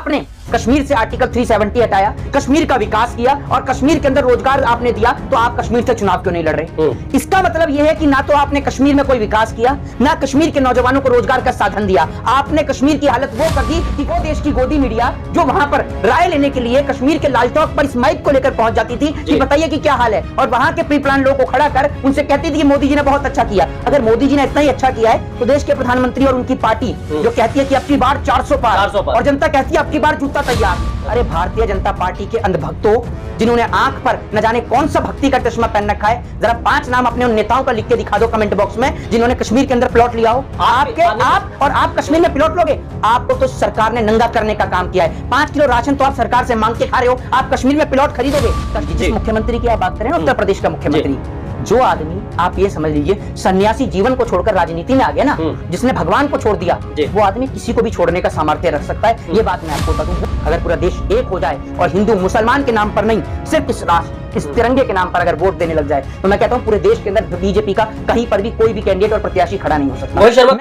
आपने कश्मीर से आर्टिकल 370 हटाया, कश्मीर का विकास किया और कश्मीर के अंदर रोजगार आपने दिया, तो आप कश्मीर से चुनाव क्यों नहीं लड़ रहे? इसका मतलब यह है कि ना तो आपने कश्मीर में कोई विकास किया, ना कश्मीर के नौजवानों को रोजगार का साधन दिया। आपने कश्मीर की हालत वो कर दी कि वो देश की गोदी मीडिया जो वहां पर राय लेने के लिए कश्मीर के लाल चौक पर इस माइक को लेकर पहुंच जाती थी कि बताइए कि क्या हाल है, और वहां के प्री प्लान लोगों को खड़ा कर उनसे कहती थी कि मोदी जी ने बहुत अच्छा किया। अगर मोदी जी ने इतना ही अच्छा किया है तो देश के प्रधानमंत्री और उनकी पार्टी जो कहती है कि अब की बार 400 पार और जनता कहती है अब की बार जूता तैयार। अरे भारतीय जनता पार्टी के अंधभक्तों, जिन्होंने आंख पर न जाने कौन सा भक्ति का चश्मा पहन रखा है, जरा 5 नाम अपने उन नेताओं का लिख के दिखा दो कमेंट बॉक्स में जिन्होंने कश्मीर के अंदर प्लॉट लिया हो। आप कश्मीर में प्लॉट लोगे? आपको तो सरकार ने नंगा करने का काम किया है। 5 किलो राशन तो आप सरकार से मांग के खा रहे हो, आप कश्मीर में प्लॉट खरीदोगे? जिस मुख्यमंत्री की आप बात करें ना, उत्तर प्रदेश का मुख्यमंत्री, जो आदमी आप ये समझ लीजिए सन्यासी जीवन को छोड़कर राजनीति में आ गया ना, जिसने भगवान को छोड़ दिया, वो आदमी किसी को भी छोड़ने का सामर्थ्य रख सकता है। ये बात मैं आपको बता दूं। अगर पूरा देश एक हो जाए और हिंदू मुसलमान के नाम पर नहीं, सिर्फ इस राष्ट्र, इस तिरंगे के नाम पर अगर वोट देने लग जाए, तो मैं कहता हूं पूरे देश के अंदर बीजेपी का कहीं पर भी कोई भी कैंडिडेट और प्रत्याशी खड़ा नहीं हो सकता।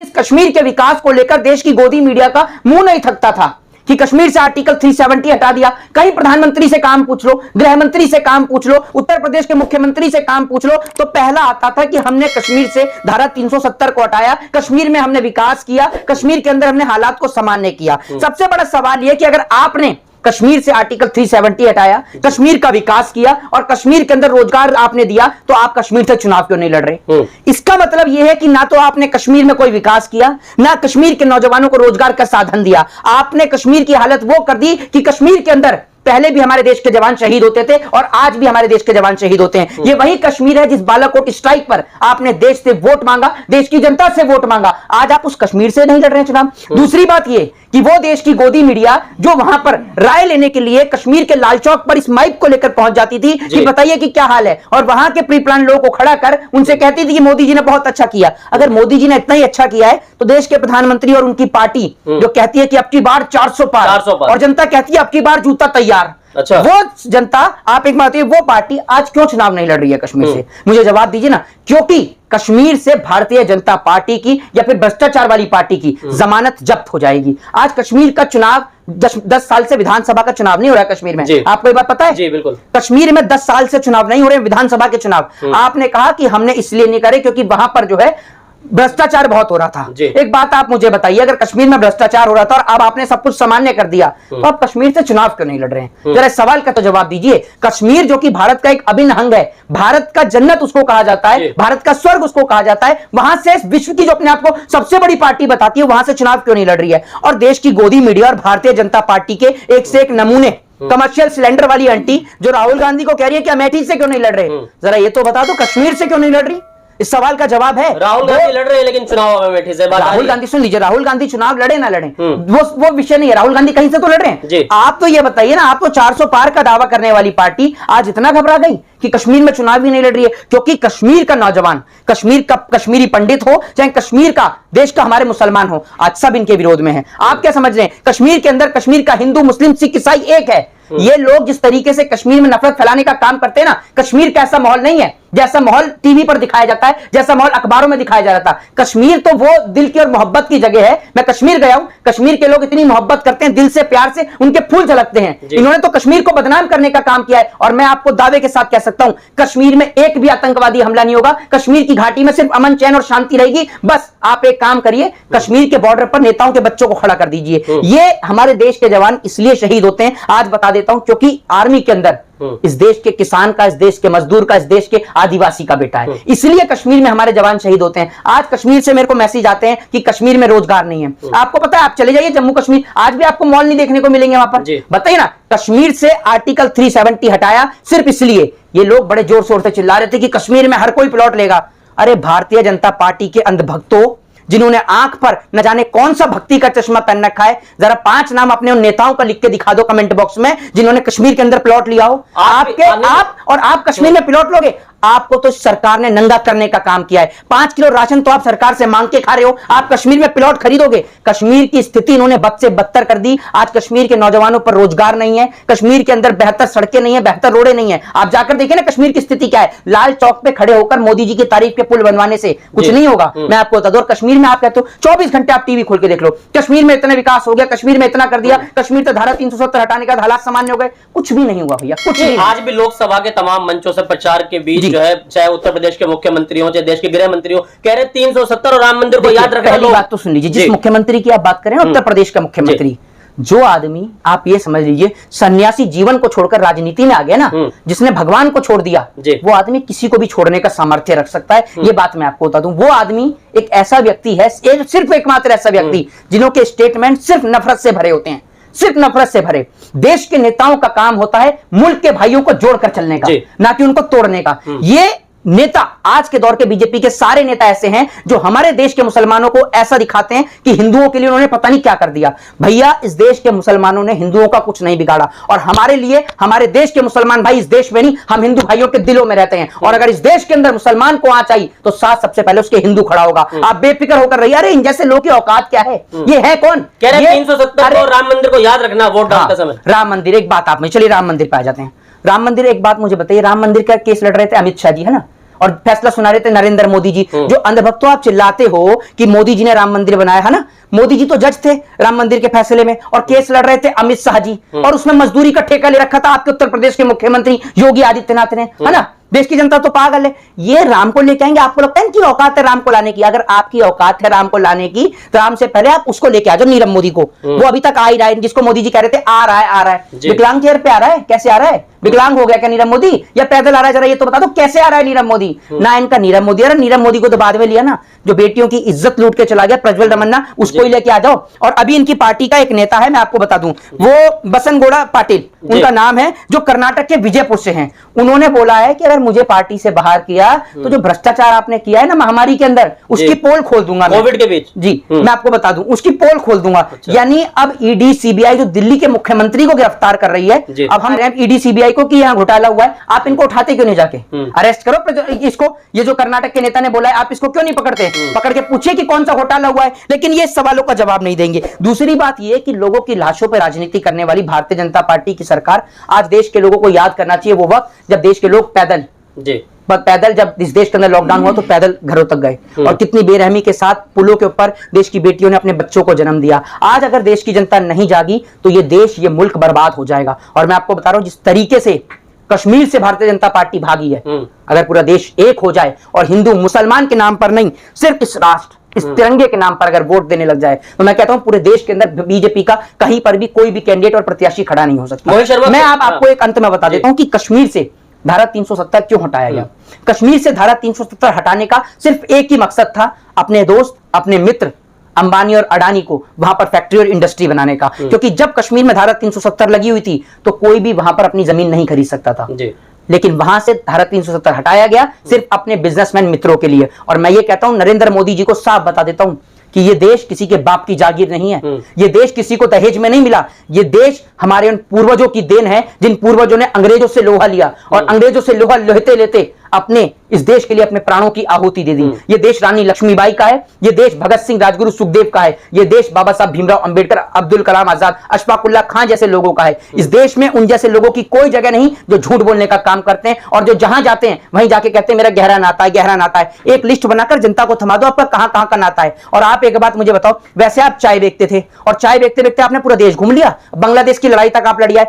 इस कश्मीर के विकास को लेकर देश की गोदी मीडिया का मुंह नहीं थकता था कि कश्मीर से आर्टिकल 370 हटा दिया। कहीं प्रधानमंत्री से काम पूछ लो, गृह मंत्री से काम पूछ लो, उत्तर प्रदेश के मुख्यमंत्री से काम पूछ लो, तो पहला आता था कि हमने कश्मीर से धारा 370 को हटाया, कश्मीर में हमने विकास किया, कश्मीर के अंदर हमने हालात को सामान्य किया। सबसे बड़ा सवाल यह कि अगर आपने कश्मीर से आर्टिकल 370 हटाया, कश्मीर का विकास किया और कश्मीर के अंदर रोजगार आपने दिया, तो आप कश्मीर से चुनाव क्यों नहीं लड़ रहे? इसका मतलब यह है कि ना तो आपने कश्मीर में कोई विकास किया, ना कश्मीर के नौजवानों को रोजगार का साधन दिया। आपने कश्मीर की हालत वो कर दी कि कश्मीर के अंदर पहले भी हमारे देश के जवान शहीद होते थे और आज भी हमारे देश के जवान शहीद होते हैं। ये वही कश्मीर है जिस बालाकोट स्ट्राइक पर आपने देश से वोट मांगा, देश की जनता से वोट मांगा। आज आप उस कश्मीर से नहीं लड़ रहे हैं चुनाव। दूसरी बात ये कि वो देश की गोदी मीडिया जो वहां पर राय लेने के लिए कश्मीर के लाल चौक पर इस माइक को लेकर पहुंच जाती थी कि बताइए कि क्या हाल है, और वहां के प्री प्लान लोगों को खड़ा कर उनसे कहती थी कि मोदी जी ने बहुत अच्छा किया। अगर मोदी जी ने इतना ही अच्छा किया है तो देश के प्रधानमंत्री और उनकी पार्टी जो कहती है कि अब की बार 400 पार और जनता कहती है अब की बार जूता तैयार, अच्छा, वो जनता, आप एक बात, वो पार्टी आज क्यों चुनाव नहीं लड़ रही है कश्मीर से? मुझे जवाब दीजिए ना। क्योंकि कश्मीर से भारतीय जनता पार्टी की या फिर भ्रष्टाचार वाली पार्टी की जमानत जब्त हो जाएगी। आज कश्मीर का चुनाव 10 साल से विधानसभा का चुनाव नहीं हो रहा है कश्मीर में। आपको ये बात पता है? जी बिल्कुल। कश्मीर में 10 साल से चुनाव नहीं हो रहे विधानसभा के चुनाव। आपने कहा कि हमने इसलिए नहीं करे क्योंकि वहां पर जो है भ्रष्टाचार बहुत हो रहा था। एक बात आप मुझे बताइए, अगर कश्मीर में भ्रष्टाचार हो रहा था और अब आपने सब कुछ सामान्य कर दिया, तो आप कश्मीर से चुनाव क्यों नहीं लड़ रहे हैं? जरा सवाल का तो जवाब दीजिए। कश्मीर जो कि भारत का एक अभिन्न अंग है, भारत का जन्नत उसको कहा जाता है, भारत का स्वर्ग उसको कहा जाता है, वहां से विश्व की जो अपने आप को सबसे बड़ी पार्टी बताती है, वहां से चुनाव क्यों नहीं लड़ रही है? और देश की गोदी मीडिया और भारतीय जनता पार्टी के एक से एक नमूने, कमर्शियल सिलेंडर वाली आंटी जो राहुल गांधी को कह रही है कि अमेठी से क्यों नहीं लड़ रहे, जरा ये तो बता दो कश्मीर से क्यों नहीं लड़ रही? इस सवाल का जवाब है राहुल गांधी लड़ रहे हैं लेकिन चुनाव अमेठी से। राहुल गांधी, सुन लीजिए, राहुल गांधी चुनाव लड़े ना लड़े वो विषय नहीं है। राहुल गांधी कहीं से तो लड़ रहे हैं। आप तो ये बताइए ना, आप तो 400 पार का दावा करने वाली पार्टी आज इतना घबरा गई कि कश्मीर में चुनाव भी नहीं लड़ रही है। क्योंकि कश्मीर का नौजवान, कश्मीर का कश्मीरी पंडित हो चाहे कश्मीर का देश का हमारे मुसलमान हो, आज सब इनके विरोध में है। आप क्या समझ रहे हैं? कश्मीर के अंदर कश्मीर का हिंदू मुस्लिम सिख ईसाई एक है। ये लोग जिस तरीके से कश्मीर में नफरत फैलाने का काम करते हैं ना, कश्मीर का ऐसा माहौल नहीं है जैसा माहौल टीवी पर दिखाया जाता है, जैसा माहौल अखबारों में दिखाया जा रहा था। कश्मीर तो वो दिल की और मोहब्बत की जगह है। मैं कश्मीर गया हूं, कश्मीर के लोग इतनी मोहब्बत करते हैं, दिल से प्यार से उनके फूल झलकते हैं। इन्होंने तो कश्मीर को बदनाम करने का काम किया है। और मैं आपको दावे के साथ कह सकता हूं, कश्मीर में एक भी आतंकवादी हमला नहीं होगा। कश्मीर की घाटी में सिर्फ अमन चैन और शांति रहेगी। बस आप एक काम करिए, कश्मीर के बॉर्डर पर नेताओं के बच्चों को खड़ा कर दीजिए। ये हमारे देश के जवान इसलिए शहीद होते हैं, आज बता देता हूं, क्योंकि आर्मी के अंदर इस देश के किसान का, इस देश के मजदूर का, इस देश के आदिवासी का बेटा है। इसलिए कश्मीर में हमारे जवान शहीद होते हैं। आज कश्मीर से मेरे को मैसेज आते हैं कि कश्मीर में रोजगार नहीं है। आपको पता है, आप चले जाइए जम्मू कश्मीर, आज भी आपको मॉल नहीं देखने को मिलेंगे वहां पर। बताइए ना, कश्मीर से आर्टिकल 370 हटाया सिर्फ इसलिए। ये लोग बड़े जोर शोर से चिल्ला रहे थे कि कश्मीर में हर कोई प्लॉट लेगा। अरे भारतीय जनता पार्टी के अंधभक्तों, जिन्होंने आंख पर न जाने कौन सा भक्ति का चश्मा पहन रखा है, जरा 5 नाम अपने उन नेताओं का लिख के दिखा दो कमेंट बॉक्स में जिन्होंने कश्मीर के अंदर प्लॉट लिया हो। आप कश्मीर में प्लॉट लोगे? आपको तो सरकार ने नंगा करने का काम किया है। 5 किलो राशन तो आप सरकार से मांग के खा रहे हो, आप कश्मीर में प्लॉट खरीदोगे। कश्मीर की स्थिति इन्होंने बद से बदतर कर दी। आज कश्मीर के नौजवानों पर रोजगार नहीं है, कश्मीर के अंदर बेहतर सड़कें नहीं है, बेहतर रोडें नहीं है। आप जाकर देखिए ना कश्मीर की स्थिति क्या है। लाल चौक पे खड़े होकर मोदी जी की तारीफ के पुल बनवाने से कुछ नहीं होगा, मैं आपको बता दूं। और कश्मीर में आप कहते हो 24 घंटे आप टीवी खोल के देख लो, कश्मीर में इतना विकास हो गया, कश्मीर में इतना कर दिया, कश्मीर से धारा 370 हटाने का हालात सामान्य हो गए। कुछ भी नहीं हुआ भैया, कुछ नहीं। आज भी लोकसभा के तमाम मंचों से प्रचार के बीच जो है, चाहे उत्तर प्रदेश के मुख्यमंत्री हो, चाहे देश के गृह मंत्री हो, कह रहे 370 और राम मंदिर को याद रखना। पहली बात तो सुन लीजिए, जिस मुख्यमंत्री की आप बात करें उत्तर प्रदेश का मुख्यमंत्री, जो आदमी आप ये समझ लीजिए सन्यासी जीवन को छोड़कर राजनीति में आ गया ना, जिसने भगवान को छोड़ दिया, वो आदमी किसी को भी छोड़ने का सामर्थ्य रख सकता है। ये बात मैं आपको बता दूं। वो आदमी एक ऐसा व्यक्ति है, सिर्फ एकमात्र ऐसा व्यक्ति जिन्हों के स्टेटमेंट सिर्फ नफरत से भरे होते हैं, सिर्फ नफरत से भरे। देश के नेताओं का काम होता है मुल्क के भाइयों को जोड़कर चलने का, ना कि उनको तोड़ने का। ये नेता, आज के दौर के बीजेपी के सारे नेता ऐसे हैं जो हमारे देश के मुसलमानों को ऐसा दिखाते हैं कि हिंदुओं के लिए उन्होंने पता नहीं क्या कर दिया। भैया, इस देश के मुसलमानों ने हिंदुओं का कुछ नहीं बिगाड़ा, और हमारे लिए हमारे देश के मुसलमान भाई इस देश में नहीं, हम हिंदू भाइयों के दिलों में रहते हैं। और अगर इस देश के अंदर मुसलमान को आंच आई तो साथ सबसे पहले उसके हिंदू खड़ा होगा। आप बेफिक्र होकर रहिए। अरे इन जैसे लोगों की औकात क्या है? ये है कौन? कह रहे 370 और राम मंदिर को याद रखना वोट डालते समय। राम मंदिर, एक बात आप में, चलिए राम मंदिर पे आ जाते हैं। राम मंदिर, एक बात मुझे बताइए, राम मंदिर का केस लड़ रहे थे अमित शाह जी, है ना, और फैसला सुना रहे थे नरेंद्र मोदी जी। जो अंधभक्तों आप चिल्लाते हो कि मोदी जी ने राम मंदिर बनाया, है ना, मोदी जी तो जज थे राम मंदिर के फैसले में, और केस लड़ रहे थे अमित शाह जी, और उसमें मजदूरी का ठेका ले रखा था आपके उत्तर प्रदेश के मुख्यमंत्री योगी आदित्यनाथ ने, है ना। देश की जनता तो पागल है। ये राम को लेके आएंगे, आपको लगता है इनकी औकात है राम को लाने की? अगर आपकी औकात है राम को लाने की तो राम से पहले आप उसको लेके आ जाओ, नीरव मोदी को। वो अभी तक आ ही रहा है, जिसको मोदी जी कह रहे थे आ रहा है, आ रहा है। विकलांग चेयर पे आ रहा है, कैसे आ रहा है? विकलांग हो गया क्या नीरव मोदी, या पैदल आ रहा है? जरा ये तो बता दो, कैसे आ रहा है नीरव मोदी? ना इनका नीरव मोदी, अरे नीरव मोदी को तो बाद में लिया ना, जो बेटियों की इज्जत लूट के चला गया प्रज्वल रमन्ना, उसको ही लेके आ जाओ। और अभी इनकी पार्टी का एक नेता है, मैं आपको बता दूं, वो बसनगौड़ा पाटिल उनका नाम है, जो कर्नाटक के विजयपुर से हैं। उन्होंने बोला है कि अगर मुझे पार्टी से बाहर किया तो जो भ्रष्टाचार आपने किया है ना महामारी के अंदर, उसकी पोल खोल दूंगा, कोविड के बीच। जी, मैं आपको बता दूं, उसकी पोल खोल दूंगा। यानी अब ईडी सीबीआई जो दिल्ली के मुख्यमंत्री को गिरफ्तार कर रही है, अब हम ईडी सीबीआई को कि यहाँ घोटाला हुआ है, आप इनको उठाते क्यों नहीं जाके? अरेस्ट करो इसको। ये जो कर्नाटक के नेता ने बोला है, आप इसको क्यों नहीं पकड़ते? पकड़ के पूछिए कि कौन सा घोटाला हुआ है। लेकिन ये सवालों का जवाब नहीं देंगे। दूसरी बात ये कि लोगों की लाशों पर राजनीति करने वाली भारतीय जनता पार्टी की सरकार, आज देश के लोगों को याद करना चाहिए वो वक्त जब देश के लोग पैदल जब इस देश के अंदर लॉकडाउन हुआ तो पैदल घरों तक गए, और कितनी बेरहमी के साथ पुलों के ऊपर देश की बेटियों ने अपने बच्चों को जन्म दिया। आज अगर देश की जनता नहीं जागी तो ये देश, ये मुल्क बर्बाद हो जाएगा। और मैं आपको बता रहा हूं, जिस तरीके से कश्मीर से भारतीय जनता पार्टी भागी है, अगर पूरा देश एक हो जाए और हिंदू मुसलमान के नाम पर नहीं, सिर्फ इस राष्ट्र, इस तिरंगे के नाम पर अगर वोट देने लग जाए, तो मैं कहता हूं पूरे देश के अंदर बीजेपी का कहीं पर भी कोई भी कैंडिडेट और प्रत्याशी खड़ा नहीं हो सकता। मैं आपको एक अंत में बता देता हूं कि कश्मीर से धारा 370 क्यों हटाया गया। कश्मीर से धारा 370 हटाने का सिर्फ एक ही मकसद था, अपने दोस्त, अपने मित्र अंबानी और अडानी को वहां पर फैक्ट्री और इंडस्ट्री बनाने का। क्योंकि जब कश्मीर में धारा 370 लगी हुई थी तो कोई भी वहां पर अपनी जमीन नहीं खरीद सकता था, लेकिन वहां से धारा 370 हटाया गया सिर्फ अपने बिजनेसमैन मित्रों के लिए। और मैं ये कहता हूं, नरेंद्र मोदी जी को साफ बता देता हूं कि ये देश किसी के बाप की जागीर नहीं है, ये देश किसी को दहेज में नहीं मिला, ये देश हमारे उन पूर्वजों की देन है जिन पूर्वजों ने अंग्रेजों से लोहा लिया और अंग्रेजों से लोहा लेते लेते अपने इस देश के लिए अपने प्राणों की आहुति दे दी। ये देश रानी लक्ष्मीबाई का है, ये देश भगत सिंह, राजगुरु सुखदेव का है, ये देश बाबा साहब भीमराव अंबेडकर, अब्दुल कलाम आजाद, अशफाक उल्लाह खां जैसे लोगों का है। इस देश में उन जैसे लोगों की कोई जगह नहीं जो झूठ बोलने का काम करते हैं और जो जहां जाते हैं वहीं जाके कहते हैं मेरा गहरा नाता है, गहरा नाता है। एक लिस्ट बनाकर जनता को थमा दो आपका कहां कहां का नाता है। और आप एक बात मुझे बताओ, वैसे आप चाय बेचते थे और चाय बेचते बेचते आपने पूरा देश घूम लिया, बांग्लादेश की लड़ाई तक आप लड़ी आए।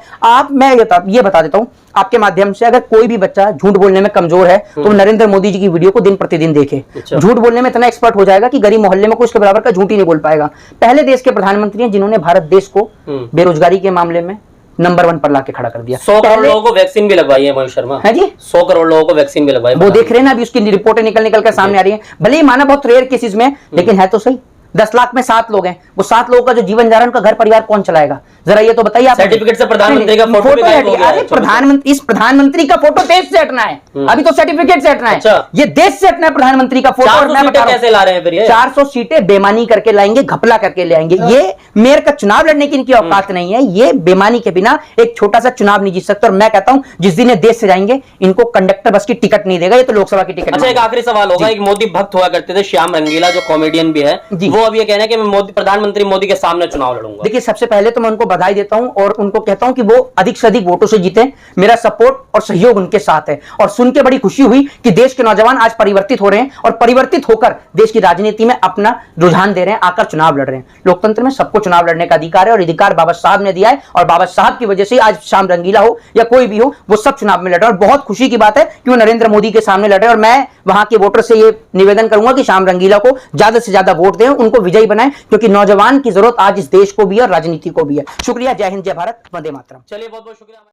मैं ये बता देता हूं आपके माध्यम से, अगर कोई भी बच्चा झूठ बोलने में कमजोर है तो नरेंद्र मोदी जी की वीडियो को दिन प्रतिदिन देखे। झूठ बोलने में इतना एक्सपर्ट हो जाएगा कि गरीब मोहल्ले में कोई उसके बराबर का झूठ ही नहीं बोल पाएगा। पहले देश के प्रधानमंत्री हैं जिन्होंने भारत देश को बेरोजगारी के मामले में नंबर 1 पर लाके खड़ा कर दिया। 100 करोड़ लोगों को वैक्सीन भी लगवाई है महेश शर्मा। है जी, 100 करोड़ लोगों को वैक्सीन भी लगवाई। वो देख रहे हैं ना, अभी उसकी रिपोर्टें निकल कर सामने आ रही है। भले ही माना बहुत रेयर केसेस में, लेकिन है तो सही। 10 लाख में 7 लोग हैं, वो 7 लोगों का जो जीवन धारण का घर परिवार कौन चलाएगा? जरा ये तो बताइए आप। सर्टिफिकेट से प्रधानमंत्री का फोटो भी गायब हो गया है। अरे प्रधानमंत्री, इस प्रधानमंत्री का फोटो देश से हटना है, अभी तो सर्टिफिकेट से हटना है। अच्छा। ये देश से हटना है प्रधानमंत्री का फोटो। 400 सीटें कैसे ला रहे हैं फिर ये? 400 सीटें बेमानी करके लाएंगे, घपला करके ले आएंगे। ये मेयर का चुनाव लड़ने की इनकी औकात नहीं है। ये बेमानी के बिना एक छोटा सा चुनाव नहीं जीत सकते। और मैं कहता हूं जिस दिन ये देश से जाएंगे, इनको कंडक्टर बस की टिकट नहीं देगा, ये तो लोकसभा की टिकट। अच्छा, एक आखिरी सवाल होगा। एक मोदी भक्त हुआ करते थे श्याम रंगीला, जो कॉमेडियन भी है, वो अब ये कहना है कि मैं प्रधानमंत्री मोदी के सामने चुनाव लड़ूंगा। देखिए, सबसे पहले तो मैं उनको बधाई देता हूं और उनको कहता हूं कि वो अधिक से अधिक वोटों से जीते। मेरा सपोर्ट और सहयोग उनके साथ है। और सुन के बड़ी खुशी हुई कि देश के नौजवान आज परिवर्तित हो रहे हैं और परिवर्तित होकर देश की राजनीति में अपना रुझान दे रहे हैं, आकर चुनाव लड़ रहे हैं। लोकतंत्र में सबको चुनाव लड़ने का अधिकार है और अधिकार बाबा साहब ने दिया है। और बाबा साहब की वजह से आज श्याम रंगीला हो या कोई भी हो, वो सब चुनाव में लड़ रहे हैं। और बहुत खुशी की बात है कि वो नरेंद्र मोदी के सामने लड़ रहे हैं। और मैं वहां के वोटर से ये निवेदन करूंगा कि श्याम रंगीला को ज्यादा से ज्यादा वोट दें, उनको विजयी बनाएं, क्योंकि नौजवान की जरूरत आज इस देश को भी है और राजनीति को भी है। शुक्रिया। जय हिंद, जय भारत, वंदे मातरम। चलिए, बहुत बहुत शुक्रिया।